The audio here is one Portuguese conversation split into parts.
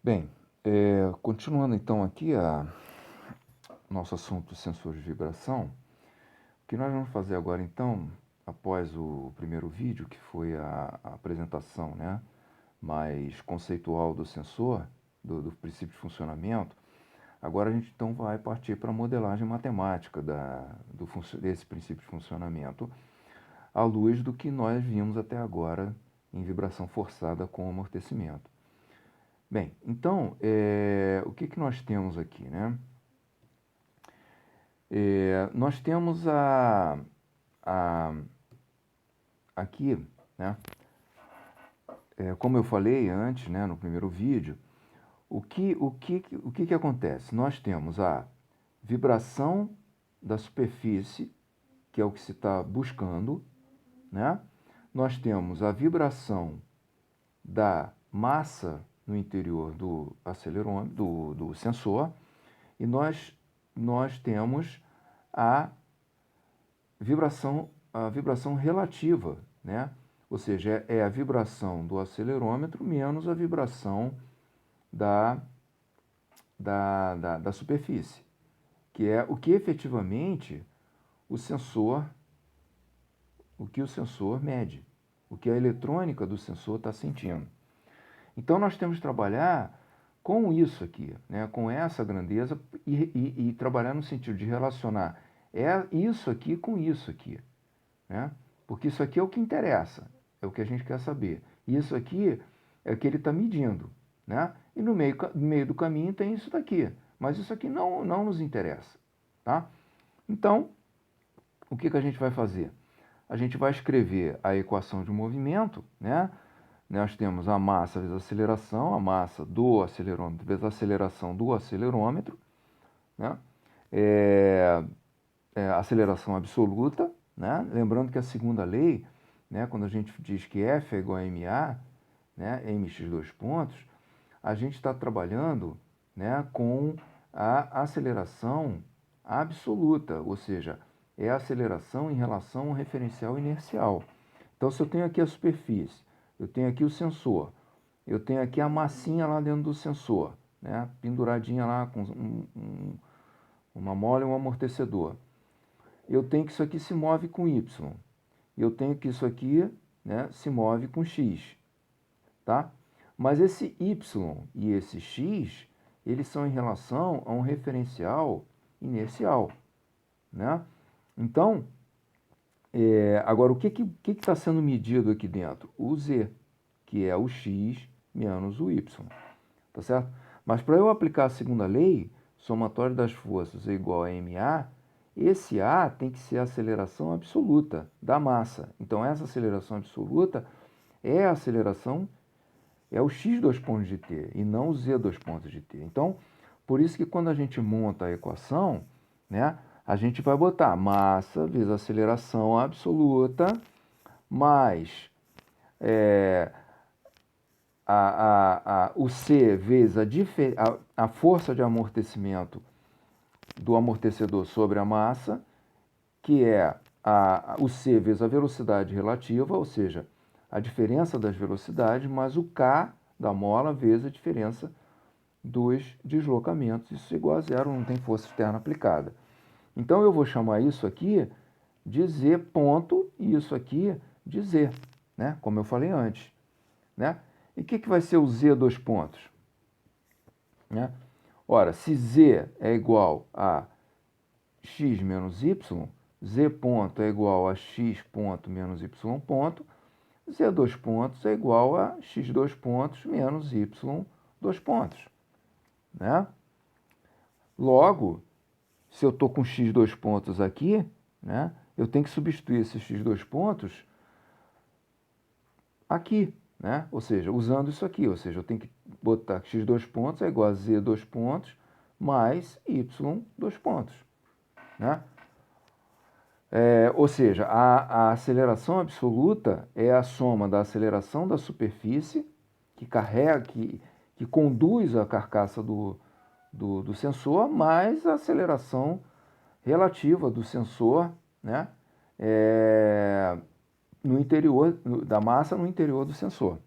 Bem, continuando então aqui nosso assunto sensor de vibração, o que nós vamos fazer agora então, após o primeiro vídeo, que foi a apresentação, né, mais conceitual do sensor, do princípio de funcionamento, agora a gente então vai partir para a modelagem matemática desse princípio de funcionamento, à luz do que nós vimos até agora em vibração forçada com amortecimento. Bem, então, o que nós temos aqui, né? Nós temos a aqui, né? Como eu falei antes, né, no primeiro vídeo, o que acontece? Nós temos a vibração da superfície, que é o que se está buscando, né? Nós temos a vibração da massa no interior do acelerômetro, do sensor, e nós temos a vibração relativa, né? Ou seja, é a vibração do acelerômetro menos a vibração da, da superfície, que é o que efetivamente o sensor, o que o sensor mede, o que a eletrônica do sensor está sentindo. Então nós temos que trabalhar com isso aqui, né? Com essa grandeza e trabalhar no sentido de relacionar isso aqui com isso aqui, né? Porque isso aqui é o que interessa, é o que a gente quer saber. E isso aqui é o que ele está medindo, né? E no meio do caminho tem isso daqui, mas isso aqui não nos interessa, tá? Então, o que a gente vai fazer? A gente vai escrever a equação de movimento, né? Nós temos a massa vezes a aceleração, a massa do acelerômetro vezes a aceleração do acelerômetro, né? Aceleração absoluta, né? Lembrando que a segunda lei, né, quando a gente diz que F é igual a MA, né, mx dois pontos, a gente está trabalhando, né, com a aceleração absoluta, ou seja, é a aceleração em relação ao referencial inercial. Então, se eu tenho aqui a superfície, eu tenho aqui o sensor, eu tenho aqui a massinha lá dentro do sensor, né, penduradinha lá com uma mola e um amortecedor. Eu tenho que isso aqui se move com Y. Eu tenho que isso aqui, né, se move com X, tá? Mas esse Y e esse X, eles são em relação a um referencial inercial, né? Então, agora o que está sendo medido aqui dentro? O Z, que é o X menos o Y, tá certo? Mas para eu aplicar a segunda lei, somatório das forças é igual a MA, esse A tem que ser a aceleração absoluta da massa. Então, essa aceleração absoluta é a aceleração, é o x dois pontos de t, e não o z dois pontos de t. Então, por isso que quando a gente monta a equação, né, a gente vai botar massa vezes aceleração absoluta, mais o c vezes a força de amortecimento do amortecedor sobre a massa, que é o c vezes a velocidade relativa, ou seja, a diferença das velocidades, mais o k da mola vezes a diferença dos deslocamentos. Isso é igual a zero, não tem força externa aplicada. Então eu vou chamar isso aqui de z ponto e isso aqui de z, né? Como eu falei antes, né? E o que vai ser o z dois pontos? Né? Ora, se z é igual a x menos y, z ponto é igual a x ponto menos y ponto, z dois pontos é igual a x dois pontos menos y dois pontos, né? Logo, se eu estou com x dois pontos aqui, né, eu tenho que substituir esses x dois pontos aqui, né? Ou seja, usando isso aqui, ou seja, eu tenho que botar que x dois pontos é igual a z dois pontos mais y dois pontos, né? Ou seja, a aceleração absoluta é a soma da aceleração da superfície que carrega, que conduz a carcaça do sensor, mais a aceleração relativa do sensor, né, no interior da massa no interior do sensor,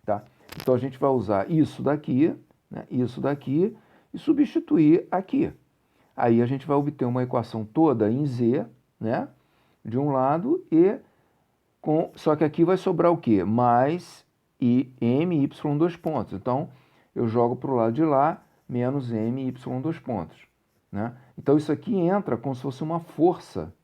tá? Então, a gente vai usar isso daqui, né, isso daqui, e substituir aqui. Aí a gente vai obter uma equação toda em Z, né, de um lado, e só que aqui vai sobrar o quê? Mais my, dois pontos. Então, eu jogo para o lado de lá, menos my, dois pontos. Né? Então, isso aqui entra como se fosse uma força,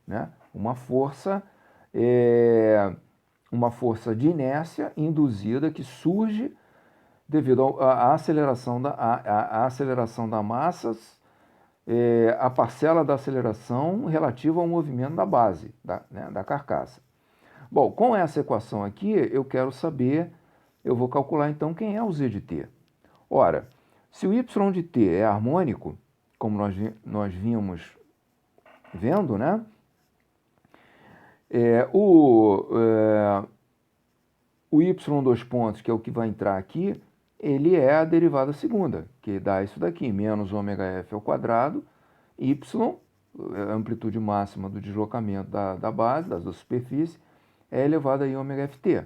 né? Uma força de inércia induzida que surge devido à aceleração da massa, a parcela da aceleração relativa ao movimento da base, da carcaça. Bom, com essa equação aqui, eu quero saber, eu vou calcular então quem é o z de t. Ora, se o y de t é harmônico, como nós vimos vendo, né? O y dois pontos, que é o que vai entrar aqui, ele é a derivada segunda, que dá isso daqui, menos ômega f ao quadrado, y, a amplitude máxima do deslocamento da base, da superfície, é elevado a ômega ft.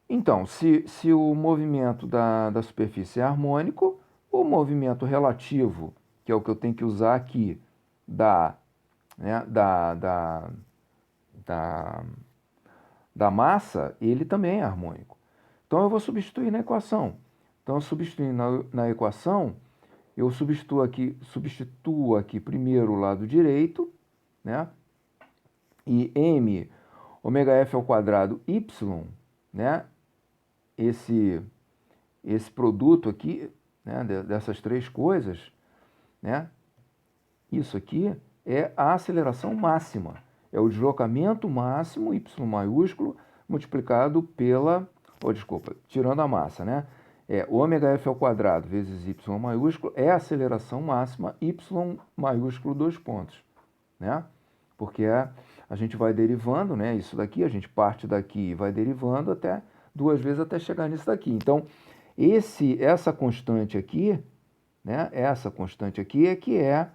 Então, se o movimento da superfície é harmônico, o movimento relativo, que é o que eu tenho que usar aqui, da massa, ele também é harmônico. Então, eu vou substituir na equação. Então, substituindo na equação, eu substituo aqui primeiro o lado direito, né? E m ômega f ao quadrado y, né? Esse produto aqui, né? Dessas três coisas, né? Isso aqui é a aceleração máxima. É o deslocamento máximo, y maiúsculo, multiplicado pela... tirando a massa, né? O ômega f ao quadrado vezes y maiúsculo é a aceleração máxima, y maiúsculo dois pontos, né? Porque a gente vai derivando, né? Isso daqui, a gente parte daqui e vai derivando até duas vezes até chegar nisso daqui. Então, essa constante aqui, né? Essa constante aqui é que é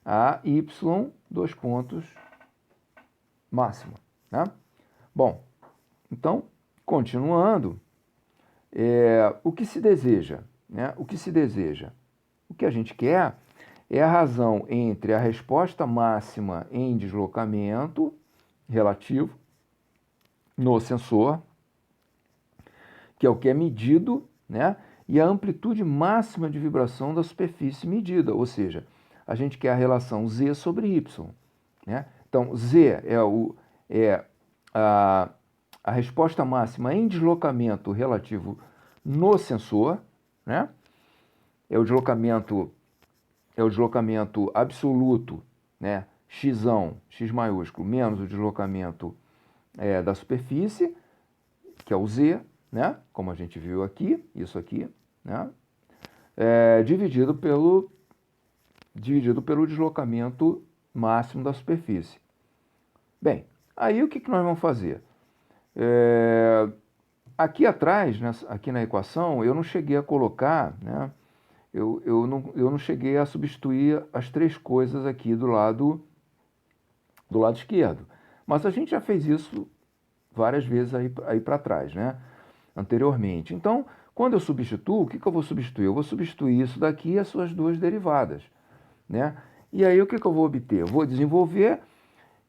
a y dois pontos máxima, né? Bom, então, continuando, o que se deseja, né? O que se deseja? O que a gente quer é a razão entre a resposta máxima em deslocamento relativo no sensor, que é o que é medido, né? E a amplitude máxima de vibração da superfície medida, ou seja, a gente quer a relação z sobre y, né? Então, z é a resposta máxima em deslocamento relativo no sensor, né? É o deslocamento absoluto, né? X maiúsculo, menos o deslocamento da superfície, que é o z, né? Como a gente viu aqui, isso aqui, né? Dividido pelo deslocamento máximo da superfície. Bem, aí o que nós vamos fazer? Aqui atrás, aqui na equação, eu não cheguei a colocar, né? Eu não cheguei a substituir as três coisas aqui do lado esquerdo. Mas a gente já fez isso várias vezes aí para trás, né? Anteriormente. Então, quando eu substituo, o que eu vou substituir? Eu vou substituir isso daqui e as suas duas derivadas, né? E aí o que eu vou obter? Eu vou desenvolver,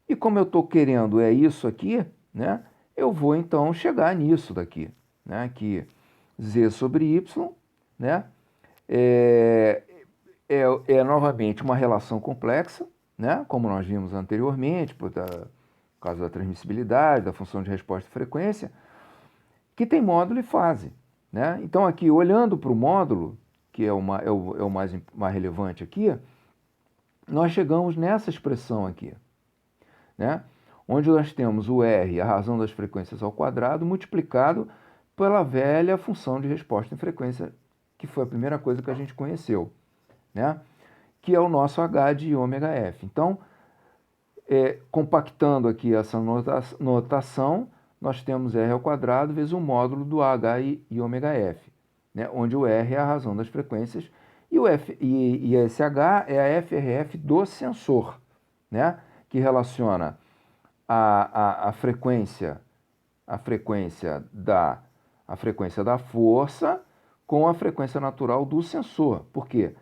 e como eu estou querendo isso aqui, né? Eu vou então chegar nisso daqui, né? Que z sobre y, né? Novamente uma relação complexa, né? Como nós vimos anteriormente, por causa da transmissibilidade, da função de resposta e frequência, que tem módulo e fase, né? Então aqui, olhando para o módulo, que é o mais relevante aqui, nós chegamos nessa expressão aqui, né? Onde nós temos o R, a razão das frequências ao quadrado, multiplicado pela velha função de resposta em frequência, que foi a primeira coisa que a gente conheceu, né? Que é o nosso H de ômega F. Então, compactando aqui essa notação, nós temos R ao quadrado vezes o módulo do H e ômega F, né? Onde o R é a razão das frequências e esse H é a FRF do sensor, né? Que relaciona a frequência a frequência da força com a frequência natural do sensor. Por quê?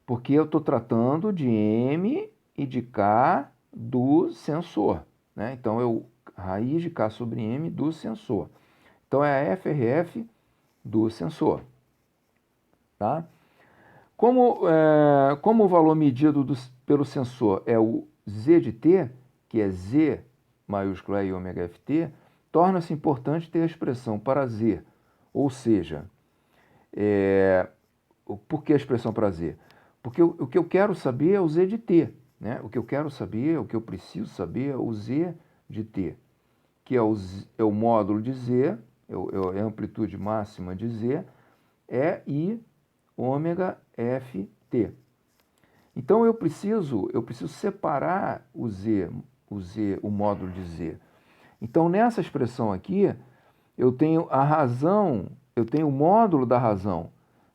Porque eu estou tratando de M e de K do sensor, né? Então, raiz de K sobre M do sensor. Então, é a FRF do sensor, tá? Como o valor medido pelo sensor é o Z de T, que é Z maiúsculo E ômega FT, torna-se importante ter a expressão para Z, ou seja, por que a expressão para Z? Porque o que eu quero saber é o Z de T, né? O que eu quero saber, o que eu preciso saber é o Z de T, que é o módulo de Z, é a amplitude máxima de Z, é I ômega FT. Então eu preciso separar o módulo de Z. Então nessa expressão aqui, eu tenho a razão, eu tenho o módulo da razão.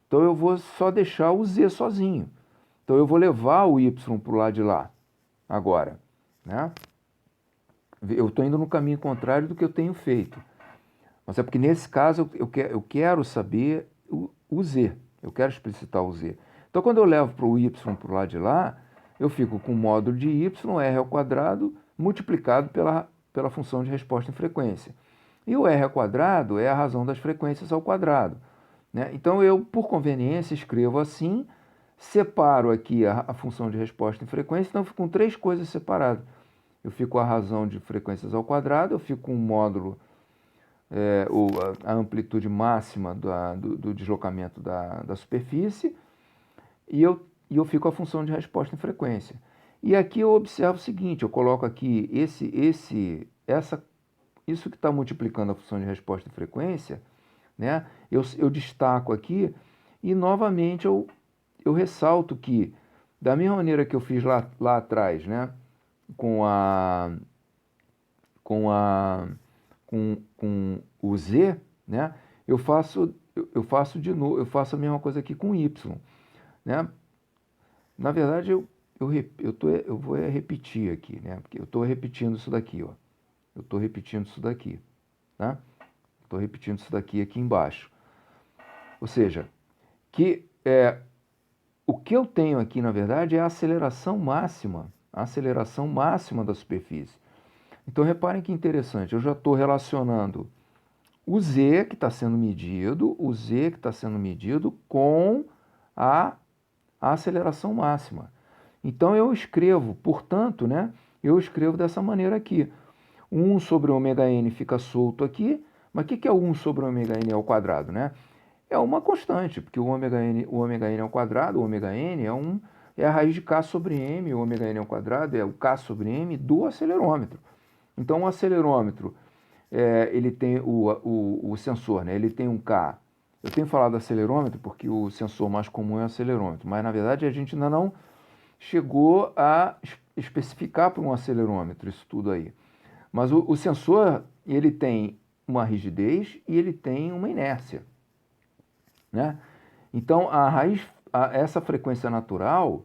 Então eu vou só deixar o Z sozinho. Então eu vou levar o Y para o lado de lá, agora, né? Eu estou indo no caminho contrário do que eu tenho feito. Mas é porque nesse caso eu quero saber o Z, eu quero explicitar o Z. Então quando eu levo para o Y para o lado de lá, eu fico com o módulo de Y, R ao quadrado, multiplicado pela função de resposta em frequência. E o R ao quadrado é a razão das frequências ao quadrado, né? Então eu, por conveniência, escrevo assim, separo aqui a função de resposta em frequência, então eu fico com três coisas separadas. Eu fico com a razão de frequências ao quadrado, eu fico com o módulo, a amplitude máxima do deslocamento da superfície, e eu fico com a função de resposta em frequência. E aqui eu observo o seguinte, eu coloco aqui isso que está multiplicando a função de resposta em frequência, né? Eu destaco aqui e novamente eu ressalto que, da mesma maneira que eu fiz lá atrás, né? com o Z, né? Eu faço de novo, eu faço a mesma coisa aqui com Y, né? Na verdade, eu vou repetir aqui, né? Porque eu estou repetindo isso daqui, ó. Eu estou repetindo isso daqui, tá? Estou repetindo isso daqui aqui embaixo. Ou seja, o que eu tenho aqui, na verdade, é a aceleração máxima da superfície. Então, reparem que interessante, eu já estou relacionando o Z que está sendo medido com a aceleração máxima. Então, eu escrevo, portanto, né, eu escrevo dessa maneira aqui. 1 sobre ômega n fica solto aqui, mas o que é 1 sobre ômega n ao quadrado, né? É uma constante, porque o ômega n ao quadrado, o ômega n é a raiz de K sobre M, o ômega n ao quadrado é o K sobre M do acelerômetro. Então, o acelerômetro, ele tem o sensor, né? Ele tem um K. Eu tenho falado acelerômetro porque o sensor mais comum é o acelerômetro, mas na verdade a gente ainda não chegou a especificar para um acelerômetro isso tudo aí. Mas o sensor, ele tem uma rigidez e ele tem uma inércia, né? Então, essa frequência natural,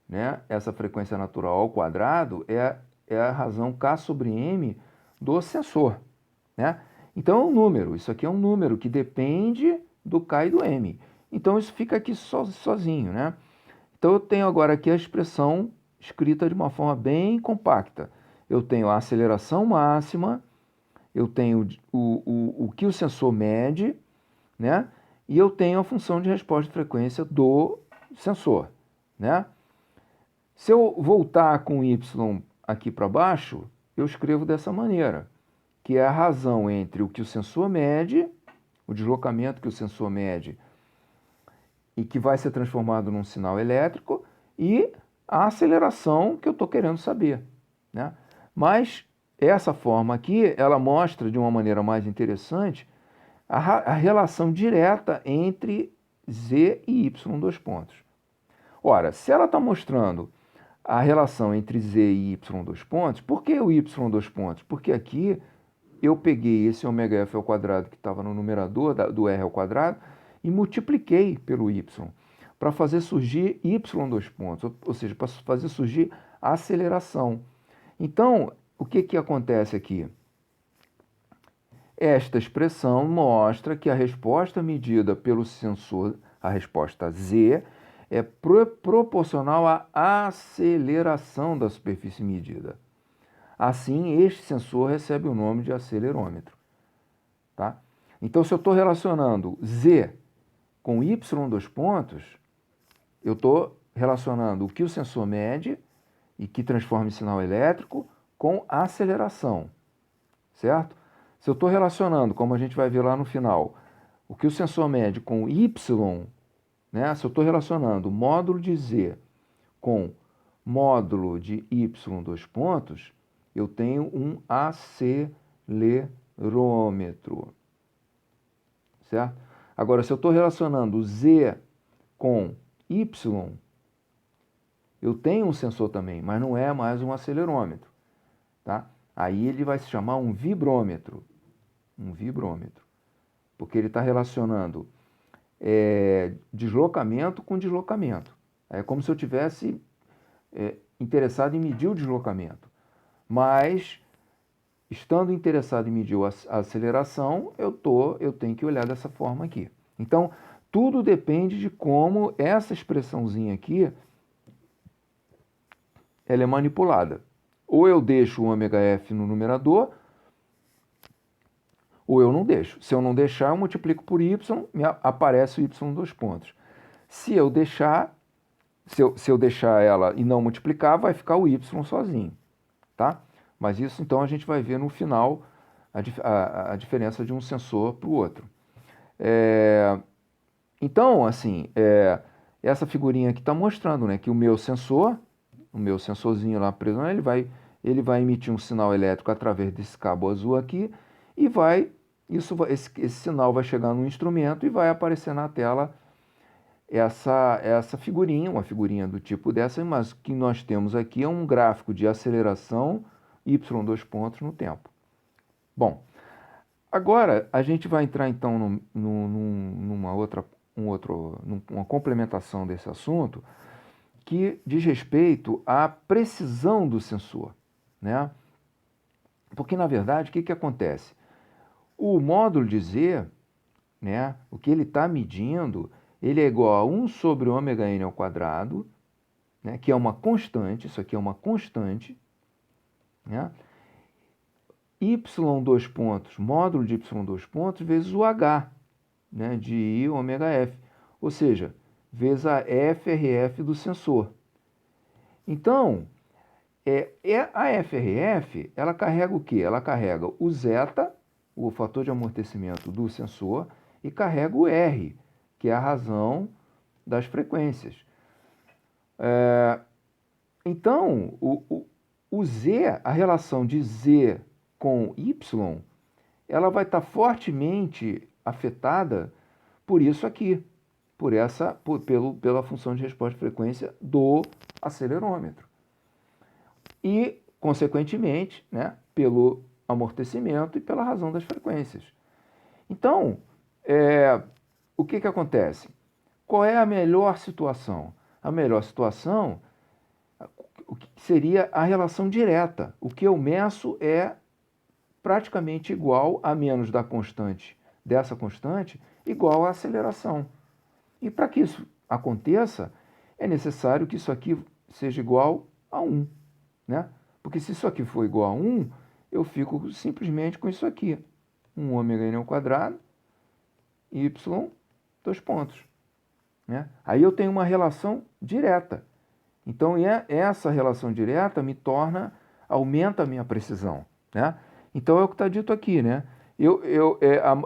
né? Essa frequência natural ao quadrado é a razão K sobre M do sensor, né? Então, é um número. Isso aqui é um número que depende do K e do M. Então, isso fica aqui sozinho, né? Então, eu tenho agora aqui a expressão escrita de uma forma bem compacta. Eu tenho a aceleração máxima, eu tenho o que o sensor mede, né? E eu tenho a função de resposta de frequência do sensor, né? Se eu voltar com Y aqui para baixo, eu escrevo dessa maneira, que é a razão entre o que o sensor mede, o deslocamento que o sensor mede e que vai ser transformado num sinal elétrico, e a aceleração que eu estou querendo saber, né? Mas essa forma aqui, ela mostra de uma maneira mais interessante a relação direta entre Z e Y, dois pontos. Ora, se ela está mostrando a relação entre Z e Y, dois pontos, por que o Y, dois pontos? Porque aqui eu peguei esse ômega F ao quadrado que estava no numerador do R ao quadrado e multipliquei pelo Y, para fazer surgir Y, dois pontos, ou seja, para fazer surgir a aceleração. Então, o que acontece aqui? Esta expressão mostra que a resposta medida pelo sensor, a resposta Z, é proporcional à aceleração da superfície medida. Assim, este sensor recebe o nome de acelerômetro. Tá? Então, se eu estou relacionando Z com Y dois pontos, eu estou relacionando o que o sensor mede e que transforma em sinal elétrico com a aceleração, certo? Se eu estou relacionando, como a gente vai ver lá no final, o que o sensor mede com Y, né? Se eu estou relacionando o módulo de Z com módulo de Y dois pontos, eu tenho um acelerômetro, certo? Agora, se eu estou relacionando Z com Y, eu tenho um sensor também, mas não é mais um acelerômetro, tá? Aí ele vai se chamar um vibrômetro, porque ele está relacionando deslocamento com deslocamento. É como se eu tivesse interessado em medir o deslocamento, mas estando interessado em medir a aceleração, eu tenho que olhar dessa forma aqui. Então, tudo depende de como essa expressãozinha aqui ela é manipulada. Ou eu deixo o ômega-f no numerador, ou eu não deixo. Se eu não deixar, eu multiplico por y, aparece o y dois pontos. Se eu deixar ela e não multiplicar, vai ficar o y sozinho, tá? Mas isso, então, a gente vai ver no final a diferença de um sensor para o outro. Então, assim, essa figurinha aqui está mostrando, né, que o meu sensorzinho lá preso, ele vai emitir um sinal elétrico através desse cabo azul aqui e esse sinal vai chegar no instrumento e vai aparecer na tela essa figurinha, uma figurinha do tipo dessa, mas o que nós temos aqui é um gráfico de aceleração y dois pontos no tempo. Bom, agora a gente vai entrar então numa complementação desse assunto que diz respeito à precisão do sensor, né? Porque, na verdade, o que acontece? O módulo de Z, né, o que ele está medindo, ele é igual a 1 sobre ômega n ao quadrado, né, que é uma constante, isso aqui é uma constante, né? Y dois pontos, módulo de Y dois pontos, vezes o H, né, de I ômega F, ou seja, vezes a FRF do sensor. Então, a FRF, ela carrega o quê? Ela carrega o zeta, o fator de amortecimento do sensor, e carrega o R, que é a razão das frequências. Então, o Z, a relação de Z com Y, ela vai estar fortemente afetada por isso aqui, pela função de resposta de frequência do acelerômetro. E, consequentemente, né, pelo amortecimento e pela razão das frequências. Então, o que acontece? Qual é a melhor situação? A melhor situação seria a relação direta. O que eu meço é praticamente igual a menos dessa constante, igual à aceleração. E para que isso aconteça, é necessário que isso aqui seja igual a 1. Né? Porque se isso aqui for igual a 1, eu fico simplesmente com isso aqui. 1 ômega n ao quadrado, y, dois pontos. Né? Aí eu tenho uma relação direta. Então, essa relação direta aumenta a minha precisão. Né? Então, é o que está dito aqui. Né?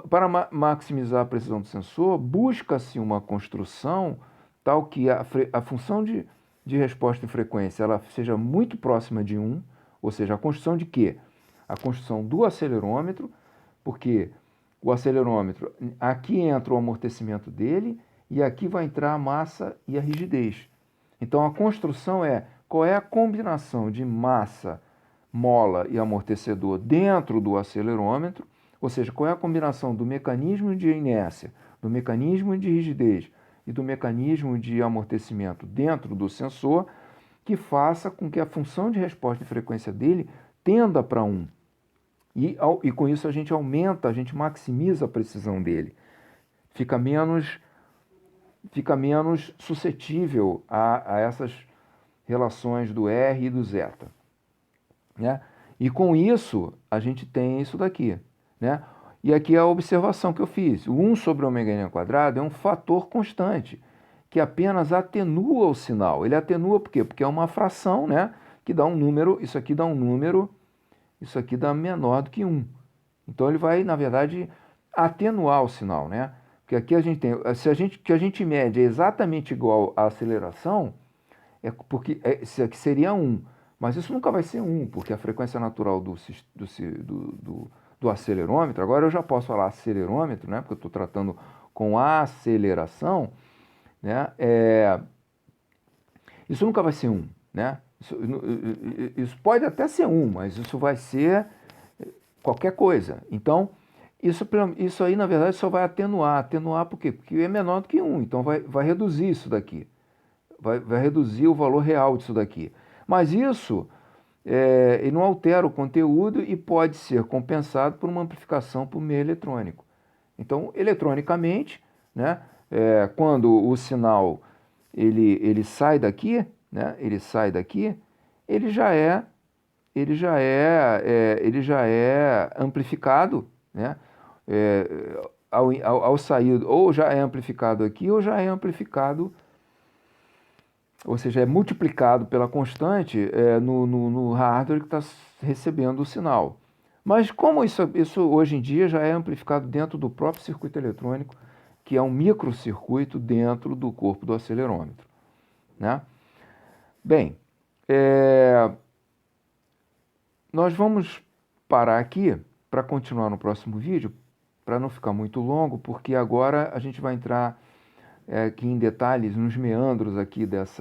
Para maximizar a precisão do sensor, busca-se uma construção tal que a função de resposta em frequência ela seja muito próxima de 1, ou seja, a construção de quê? A construção do acelerômetro, porque o acelerômetro, aqui entra o amortecimento dele e aqui vai entrar a massa e a rigidez. Então, a construção qual é a combinação de massa, mola e amortecedor dentro do acelerômetro, ou seja, qual é a combinação do mecanismo de inércia, do mecanismo de rigidez e do mecanismo de amortecimento dentro do sensor, que faça com que a função de resposta de frequência dele tenda para 1. E com isso a gente aumenta, a gente maximiza a precisão dele. Fica menos suscetível a essas relações do R e do zeta, né? E com isso, a gente tem isso daqui, né? E aqui é a observação que eu fiz. O 1 sobre ômega n ao quadrado é um fator constante, que apenas atenua o sinal. Ele atenua por quê? Porque é uma fração, né? Que dá um número, isso aqui dá um número, isso aqui dá menor do que 1. Então ele vai, na verdade, atenuar o sinal, né? Porque aqui a gente tem, se a gente, que a gente mede é exatamente igual à aceleração, é porque isso aqui seria 1. Mas isso nunca vai ser 1, porque a frequência natural do acelerômetro, agora eu já posso falar acelerômetro, né? Porque eu estou tratando com a aceleração, né? Isso nunca vai ser 1, né? Isso pode até ser 1, mas isso vai ser qualquer coisa. Então, isso aí, na verdade, só vai atenuar. Atenuar por quê? Porque é menor do que 1, então vai reduzir isso daqui. Vai reduzir o valor real disso daqui. Mas isso ele não altera o conteúdo e pode ser compensado por uma amplificação por meio eletrônico. Então, eletronicamente, né, quando o sinal ele sai daqui, né, ele já é amplificado, né? Ao sair, ou já é amplificado aqui, ou já é amplificado, ou seja, é multiplicado pela constante no hardware que está recebendo o sinal. Mas como isso hoje em dia já é amplificado dentro do próprio circuito eletrônico, que é um microcircuito dentro do corpo do acelerômetro, né? Bem, nós vamos parar aqui para continuar no próximo vídeo, para não ficar muito longo, porque agora a gente vai entrar aqui em detalhes, nos meandros aqui das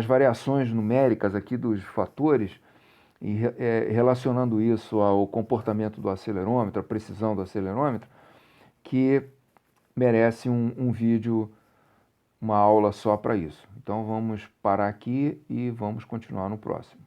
variações numéricas aqui dos fatores, e relacionando isso ao comportamento do acelerômetro, a precisão do acelerômetro, que merece um vídeo, uma aula só para isso. Então vamos parar aqui e vamos continuar no próximo.